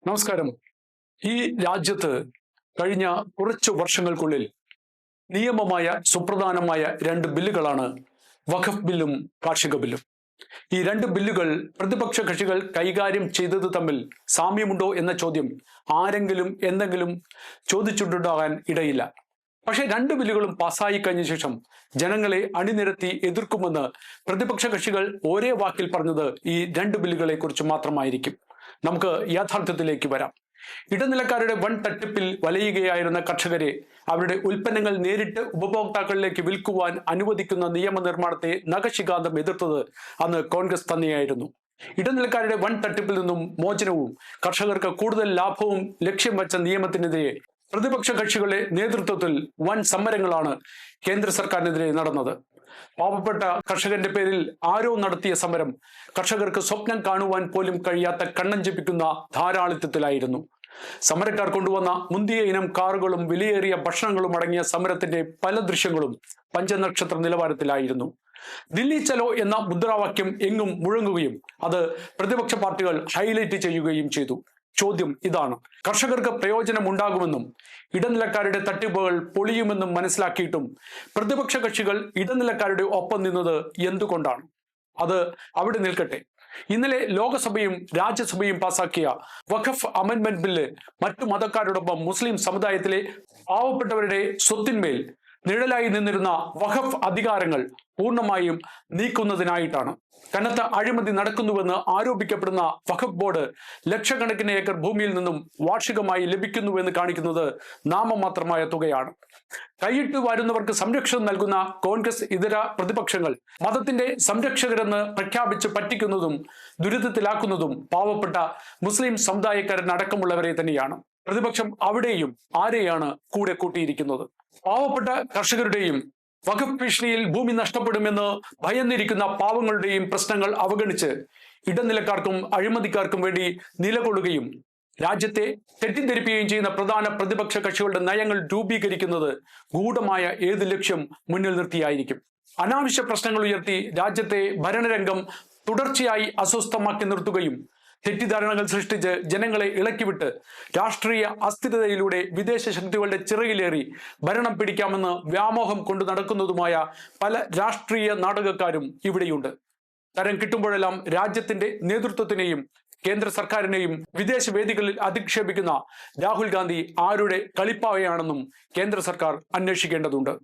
നമസ്കാരം. ഈ രാജ്യത്ത് കഴിഞ്ഞ കുറച്ചു വർഷങ്ങൾക്കുള്ളിൽ നിയമമായ സുപ്രധാനമായ രണ്ട് ബില്ലുകളാണ് വഖഫ് ബില്ലും കാർഷിക ബില്ലും. ഈ രണ്ട് ബില്ലുകൾ പ്രതിപക്ഷ കക്ഷികൾ കൈകാര്യം ചെയ്തത് തമ്മിൽ സാമ്യമുണ്ടോ എന്ന ചോദ്യം ആരെങ്കിലും എന്തെങ്കിലും ചോദിച്ചിട്ടുണ്ടാകാൻ ഇടയില്ല. പക്ഷേ രണ്ട് ബില്ലുകളും പാസ്സായി കഴിഞ്ഞ ശേഷം ജനങ്ങളെ അണിനിരത്തി എതിർക്കുമെന്ന് പ്രതിപക്ഷ കക്ഷികൾ ഒരേ വാക്കിൽ പറഞ്ഞത് ഈ രണ്ട് ബില്ലുകളെ കുറിച്ച് മാത്രമായിരിക്കും. നമുക്ക് യാഥാർത്ഥ്യത്തിലേക്ക് വരാം. ഇടനിലക്കാരുടെ വൻ തട്ടിപ്പിൽ വലയുകയായിരുന്ന കർഷകരെ അവരുടെ ഉൽപ്പന്നങ്ങൾ നേരിട്ട് ഉപഭോക്താക്കളിലേക്ക് വിൽക്കുവാൻ അനുവദിക്കുന്ന നിയമനിർമ്മാണത്തെ നഖശിഖാന്തം എതിർത്തത് അന്ന് കോൺഗ്രസ് തന്നെയായിരുന്നു. ഇടനിലക്കാരുടെ വൻ തട്ടിപ്പിൽ നിന്നും മോചനവും കർഷകർക്ക് കൂടുതൽ ലാഭവും ലക്ഷ്യം വെച്ച നിയമത്തിനെതിരെ പ്രതിപക്ഷ കക്ഷികളുടെ നേതൃത്വത്തിൽ വൻ സമരങ്ങളാണ് കേന്ദ്ര സർക്കാരിനെതിരെ നടന്നത്. പാവപ്പെട്ട കർഷകന്റെ പേരിൽ ആരോ നടത്തിയ സമരം കർഷകർക്ക് സ്വപ്നം കാണുവാൻ പോലും കഴിയാത്ത കണ്ണഞ്ചിപ്പിക്കുന്ന ധാരാളിത്തത്തിലായിരുന്നു. സമരക്കാർ കൊണ്ടുവന്ന മുന്തിയ ഇനം കാറുകളും വിലയേറിയ ഭക്ഷണങ്ങളും അടങ്ങിയ സമരത്തിന്റെ പല ദൃശ്യങ്ങളും പഞ്ചനക്ഷത്ര നിലവാരത്തിലായിരുന്നു. ദില്ലി ചലോ എന്ന മുദ്രാവാക്യം എങ്ങും മുഴങ്ങുകയും അത് പ്രതിപക്ഷ പാർട്ടികൾ ഹൈലൈറ്റ് ചെയ്യുകയും ചെയ്തു. ചോദ്യം ഇതാണ്: കർഷകർക്ക് പ്രയോജനം ഉണ്ടാകുമെന്നും ഇടനിലക്കാരുടെ തട്ടിപ്പുകൾ പൊളിയുമെന്നും മനസ്സിലാക്കിയിട്ടും പ്രതിപക്ഷ കക്ഷികൾ ഇടനിലക്കാരുടെ ഒപ്പം നിന്നത് എന്തുകൊണ്ടാണ്? അത് അവിടെ നിൽക്കട്ടെ. ഇന്നലെ ലോകസഭയും രാജ്യസഭയും പാസാക്കിയ വഖഫ് അമെൻമെന്റ് ബില്ല് മറ്റു മതക്കാരോടൊപ്പം മുസ്ലിം സമുദായത്തിലെ പാവപ്പെട്ടവരുടെ സ്വത്തിന്മേൽ നിഴലായി നിന്നിരുന്ന വഖഫ് അധികാരങ്ങൾ പൂർണ്ണമായും നീക്കുന്നതിനായിട്ടാണ്. കനത്ത അഴിമതി നടക്കുന്നുവെന്ന് ആരോപിക്കപ്പെടുന്ന വഖഫ് ബോർഡ് ലക്ഷക്കണക്കിന് ഏക്കർ ഭൂമിയിൽ നിന്നും വാർഷികമായി ലഭിക്കുന്നുവെന്ന് കാണിക്കുന്നത് നാമമാത്രമായ തുകയാണ്. കൈയിട്ട് വാരുന്നവർക്ക് സംരക്ഷണം നൽകുന്ന കോൺഗ്രസ് ഇതര പ്രതിപക്ഷങ്ങൾ മതത്തിന്റെ സംരക്ഷകരെന്ന് പ്രഖ്യാപിച്ച് പറ്റിക്കുന്നതും ദുരിതത്തിലാക്കുന്നതും പാവപ്പെട്ട മുസ്ലിം സമുദായക്കാരനടക്കമുള്ളവരെ തന്നെയാണ്. പ്രതിപക്ഷം അവിടെയും ആരെയാണ് കൂടെ കൂട്ടിയിരിക്കുന്നത്? പാവപ്പെട്ട കർഷകരുടെയും വഖഫ് ഭീഷണിയിൽ ഭൂമി നഷ്ടപ്പെടുമെന്ന് ഭയന്നിരിക്കുന്ന പാവങ്ങളുടെയും പ്രശ്നങ്ങൾ അവഗണിച്ച് ഇടനിലക്കാർക്കും അഴിമതിക്കാർക്കും വേണ്ടി നിലകൊള്ളുകയും രാജ്യത്തെ തെറ്റിദ്ധരിപ്പിക്കുകയും ചെയ്യുന്ന പ്രധാന പ്രതിപക്ഷ കക്ഷികളുടെ നയങ്ങൾ രൂപീകരിക്കുന്നത് ഗൂഢമായ ഏത് ലക്ഷ്യം മുന്നിൽ നിർത്തിയായിരിക്കും? അനാവശ്യ പ്രശ്നങ്ങൾ ഉയർത്തി രാജ്യത്തെ ഭരണരംഗം തുടർച്ചയായി അസ്വസ്ഥമാക്കി നിർത്തുകയും തെറ്റിദ്ധാരണകൾ സൃഷ്ടിച്ച് ജനങ്ങളെ ഇളക്കിവിട്ട് രാഷ്ട്രീയ അസ്ഥിരതയിലൂടെ വിദേശ ശക്തികളുടെ ചിറകിലേറി ഭരണം പിടിക്കാമെന്ന് വ്യാമോഹം കൊണ്ടു നടക്കുന്നതുമായ പല രാഷ്ട്രീയ നാടകക്കാരും ഇവിടെയുണ്ട്. തരം കിട്ടുമ്പോഴെല്ലാം രാജ്യത്തിന്റെ നേതൃത്വത്തിനെയും കേന്ദ്ര സർക്കാരിനെയും വിദേശ വേദികളിൽ അധിക്ഷേപിക്കുന്ന രാഹുൽ ഗാന്ധി ആരുടെ കളിപ്പാവയാണെന്നും കേന്ദ്ര സർക്കാർ അന്വേഷിക്കേണ്ടതുണ്ട്.